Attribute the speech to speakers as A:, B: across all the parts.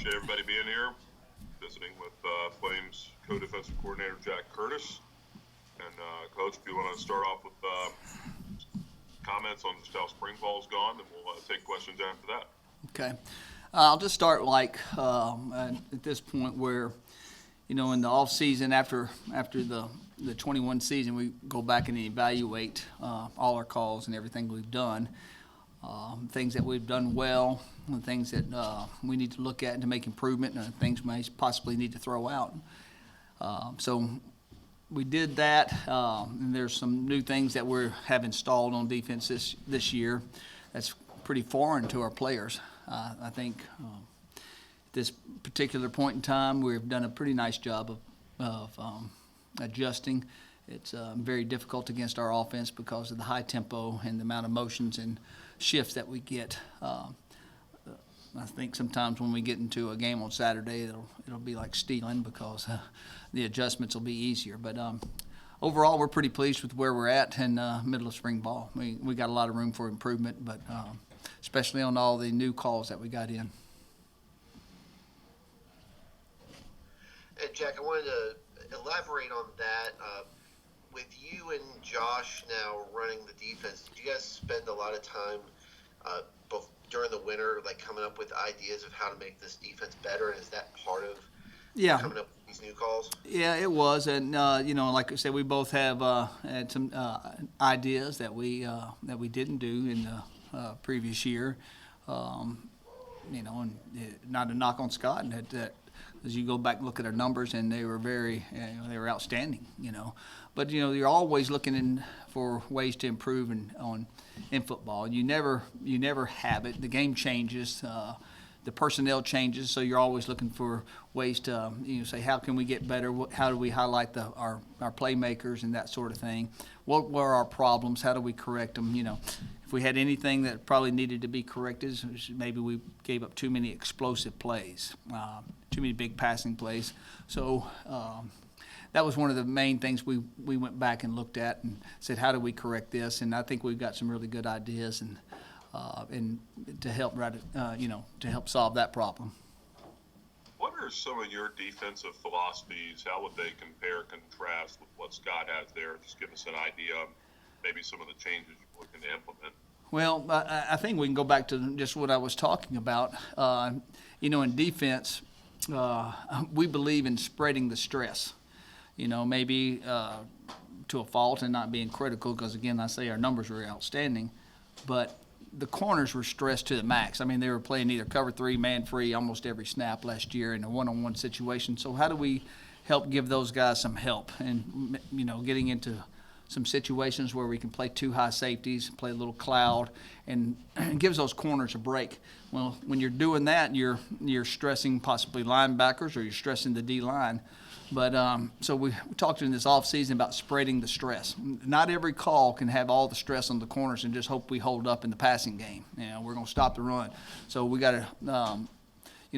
A: Appreciate everybody being here, visiting with Flames co-defensive coordinator Jack Curtis. And Coach, if you want to start off with comments on just how spring ball's gone, then we'll take questions after that.
B: Okay. I'll just start at this point where, in the off season after the 21 season, we go back and evaluate all our calls and everything we've done, things that we've done well, and things that we need to look at to make improvement, and things we may possibly need to throw out. So we did that, and there's some new things that we have installed on defense this year that's pretty foreign to our players. I think at this particular point in time, we've done a pretty nice job of adjusting. It's very difficult against our offense because of the high tempo and the amount of motions and shifts that we get. I think sometimes when we get into a game on Saturday, it'll be like stealing because the adjustments will be easier. But overall, we're pretty pleased with where we're at in middle of spring ball. We got a lot of room for improvement, but especially on all the new calls that we got in.
C: And Jack, I wanted to elaborate on that. With you and Josh now running the defense, did you guys spend a lot of time during the winter, like coming up with ideas of how to make this defense better? And is that part of coming up with these new calls?
B: Yeah, it was, and like I said, we both have had some ideas that we didn't do in the previous year. And not a knock on Scott, and that as you go back and look at our numbers, and they were they were outstanding. But you're always looking for ways to improve in football. You never have it. The game changes. The personnel changes, so you're always looking for ways to say, how can we get better? How do we highlight our playmakers and that sort of thing? What were our problems? How do we correct them? If we had anything that probably needed to be corrected, maybe we gave up too many explosive plays, too many big passing plays. So that was one of the main things we went back and looked at and said, how do we correct this? And I think we've got some really good ideas and to help to help solve that problem.
A: What are some of your defensive philosophies? How would they compare, contrast with what Scott has there? Just give us an idea of maybe some of the changes you're looking to implement.
B: Well, I think we can go back to just what I was talking about. In defense, we believe in spreading the stress. Maybe to a fault and not being critical, because again, I say our numbers were outstanding, but the corners were stressed to the max. I mean, they were playing either cover three, man free almost every snap last year in a one-on-one situation. So how do we help give those guys some help and, getting into some situations where we can play two high safeties, play a little cloud, and it gives those corners a break. Well, when you're doing that, you're stressing possibly linebackers or you're stressing the D-line. But so we talked in this offseason about spreading the stress. Not every call can have all the stress on the corners and just hope we hold up in the passing game. We're going to stop the run. So we got to,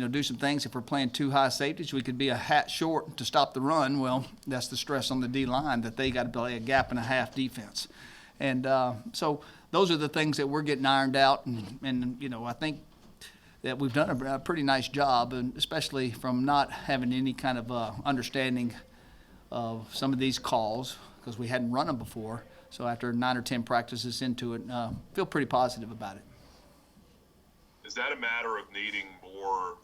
B: do some things. If we're playing two high safeties, we could be a hat short to stop the run. Well, that's the stress on the D-line that they got to play a gap and a half defense. And so those are the things that we're getting ironed out. And I think that we've done a pretty nice job, and especially from not having any kind of understanding of some of these calls because we hadn't run them before. So after 9 or 10 practices into it, feel pretty positive about it.
A: Is that a matter of needing more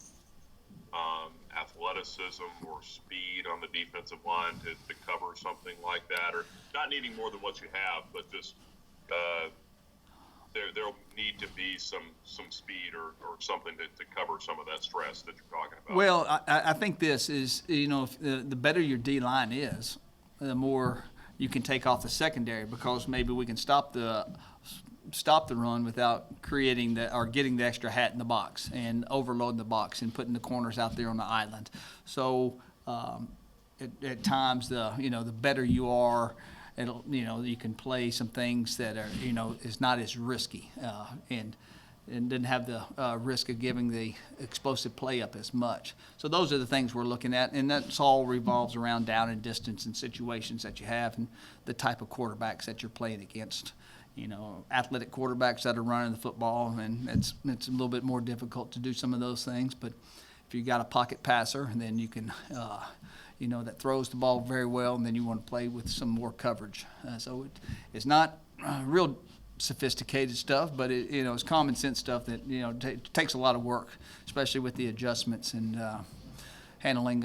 A: athleticism or speed on the defensive line to cover something like that, or not needing more than what you have, but just there'll need to be some speed or something to cover some of that stress that you're talking about?
B: Well, I think this is, if the better your D-line is, the more you can take off the secondary, because maybe we can stop the run without creating or getting the extra hat in the box and overloading the box and putting the corners out there on the island. So at times, the better you are, you can play some things that are, is not as risky and didn't have the risk of giving the explosive play up as much. So those are the things we're looking at, and that's all revolves around down and distance and situations that you have and the type of quarterbacks that you're playing against. Athletic quarterbacks that are running the football, and it's a little bit more difficult to do some of those things. But if you got a pocket passer, then you can, that throws the ball very well, and then you want to play with some more coverage. So it's not real sophisticated stuff, but it's common sense stuff that takes a lot of work, especially with the adjustments and handling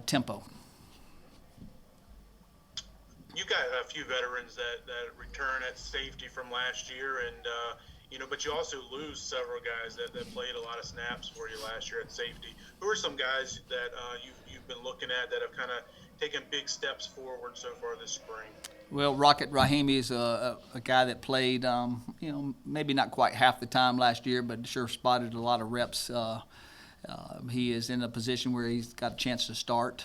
B: tempo.
D: You got a few veterans that return at safety from last year, and but you also lose several guys that played a lot of snaps for you last year at safety. Who are some guys that you've been looking at that have kind of taken big steps forward so far this spring?
B: Well, Rocket Rahimi is a guy that played, maybe not quite half the time last year, but sure spotted a lot of reps. He is in a position where he's got a chance to start,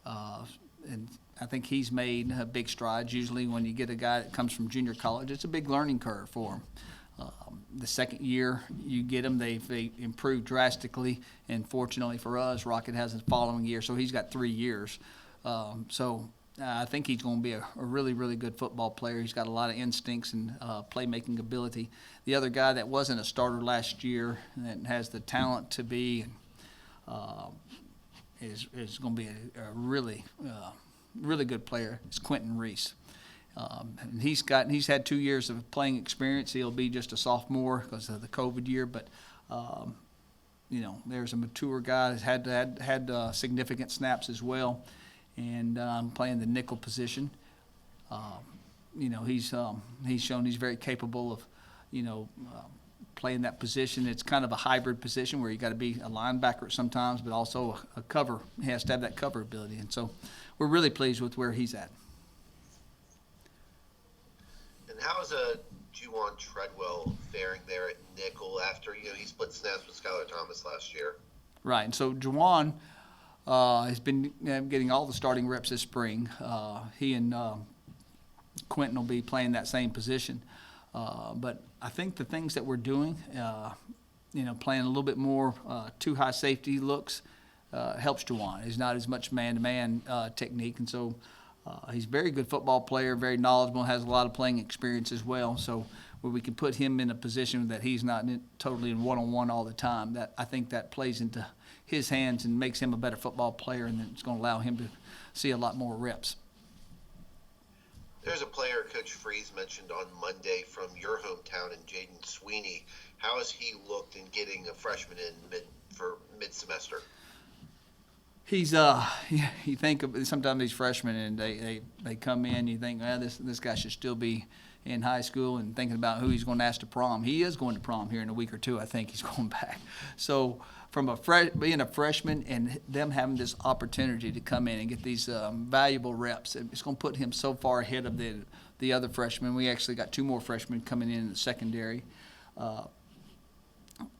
B: and I think he's made big strides. Usually when you get a guy that comes from junior college, it's a big learning curve for him. The second year you get them, they improved drastically, and fortunately for us, Rocket has the following year, so he's got 3 years. I think he's going to be a really, really good football player. He's got a lot of instincts and playmaking ability. The other guy that wasn't a starter last year that has the talent to be is going to be a really really good player is Quentin Reese. And he's had 2 years of playing experience. He'll be just a sophomore because of the COVID year, but there's a mature guy that's had significant snaps as well, and playing the nickel position. He's shown he's very capable of playing that position. It's kind of a hybrid position where you got to be a linebacker sometimes, but also a cover. He has to have that cover ability, and so we're really pleased with where he's at.
C: And how is Juwan Treadwell faring there at nickel after he split snaps with Skylar Thomas last year?
B: Right, and so Juwan has been getting all the starting reps this spring. He and Quentin will be playing that same position. But I think the things that we're doing, playing a little bit more too high safety looks, helps Juwan. He's not as much man-to-man technique, and so he's a very good football player, very knowledgeable, has a lot of playing experience as well. So where we can put him in a position that he's not totally in one-on-one all the time, that I think that plays into his hands and makes him a better football player, and it's going to allow him to see a lot more reps.
C: There's a player Coach Freeze mentioned on Monday from your hometown, and Jaden Sweeney. How has he looked in getting a freshman in mid-semester?
B: He's you think of sometimes these freshmen and they come in, you think, this guy should still be in high school, and thinking about who he's going to ask to prom. He is going to prom here in a week or two. I think he's going back. So from being a freshman and them having this opportunity to come in and get these valuable reps, it's going to put him so far ahead of the other freshmen. We actually got 2 more freshmen coming in the secondary.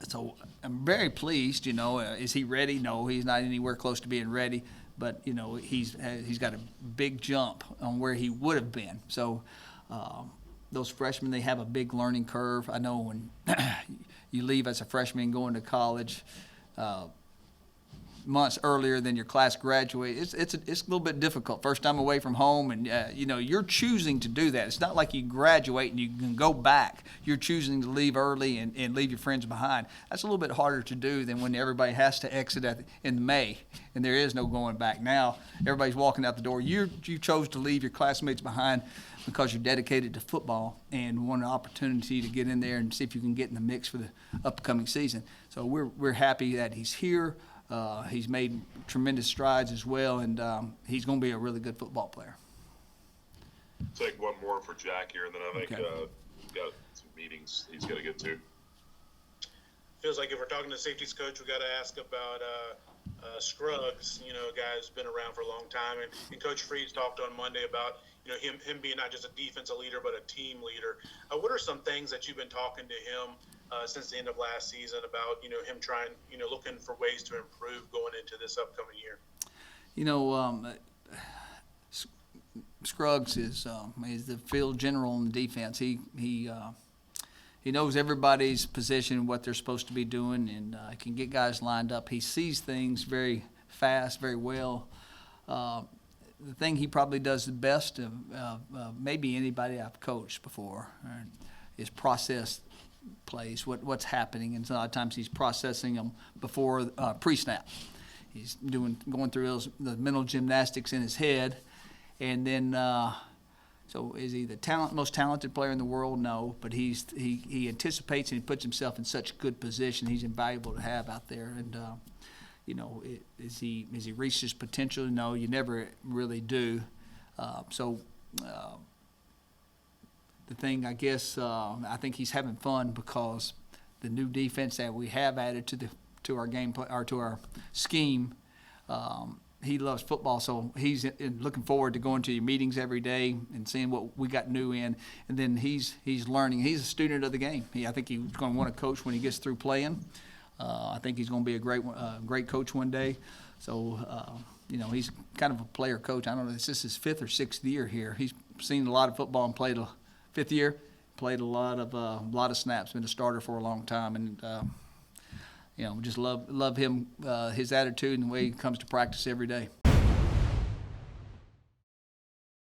B: So I'm very pleased. Is he ready? No, he's not anywhere close to being ready. But he's got a big jump on where he would have been. So those freshmen, they have a big learning curve. I know when you leave as a freshman and go into college months earlier than your class graduates, it's a little bit difficult. First time away from home, and you're choosing to do that. It's not like you graduate and you can go back. You're choosing to leave early and leave your friends behind. That's a little bit harder to do than when everybody has to exit in May, and there is no going back. Now everybody's walking out the door. You chose to leave your classmates behind because you're dedicated to football and want an opportunity to get in there and see if you can get in the mix for the upcoming season. So we're happy that he's here. He's made tremendous strides as well, and he's going to be a really good football player.
A: Take one more for Jack here, and then I think
B: Okay.
A: he's got some meetings he's got to get to.
D: Feels like if we're talking to safeties coach, we got to ask about Scruggs. A guy who's been around for a long time, and Coach Freeze talked on Monday about him being not just a defensive leader but a team leader. What are some things that you've been talking to him since the end of last season about him trying, looking for ways to improve going into this upcoming year?
B: Scruggs is the field general in the defense. He knows everybody's position, what they're supposed to be doing, and can get guys lined up. He sees things very fast, very well. The thing he probably does the best of maybe anybody I've coached before is process plays, what's happening, and so a lot of times he's processing them before pre-snap. He's going through the mental gymnastics in his head, and then so is he the most talented player in the world? No, but he anticipates and he puts himself in such good position. He's invaluable to have out there, and is he reached his potential? No, you never really do. The thing, I guess, I think he's having fun because the new defense that we have added to our game or to our scheme. He loves football, so he's looking forward to going to your meetings every day and seeing what we got new in. And then he's learning. He's a student of the game. I think he's going to want to coach when he gets through playing. I think he's going to be a great coach one day. So, he's kind of a player coach. I don't know, this is his 5th or 6th year here. He's seen a lot of football and played 5th year, played a lot of snaps, been a starter for a long time, and just love him, his attitude and the way he comes to practice every day.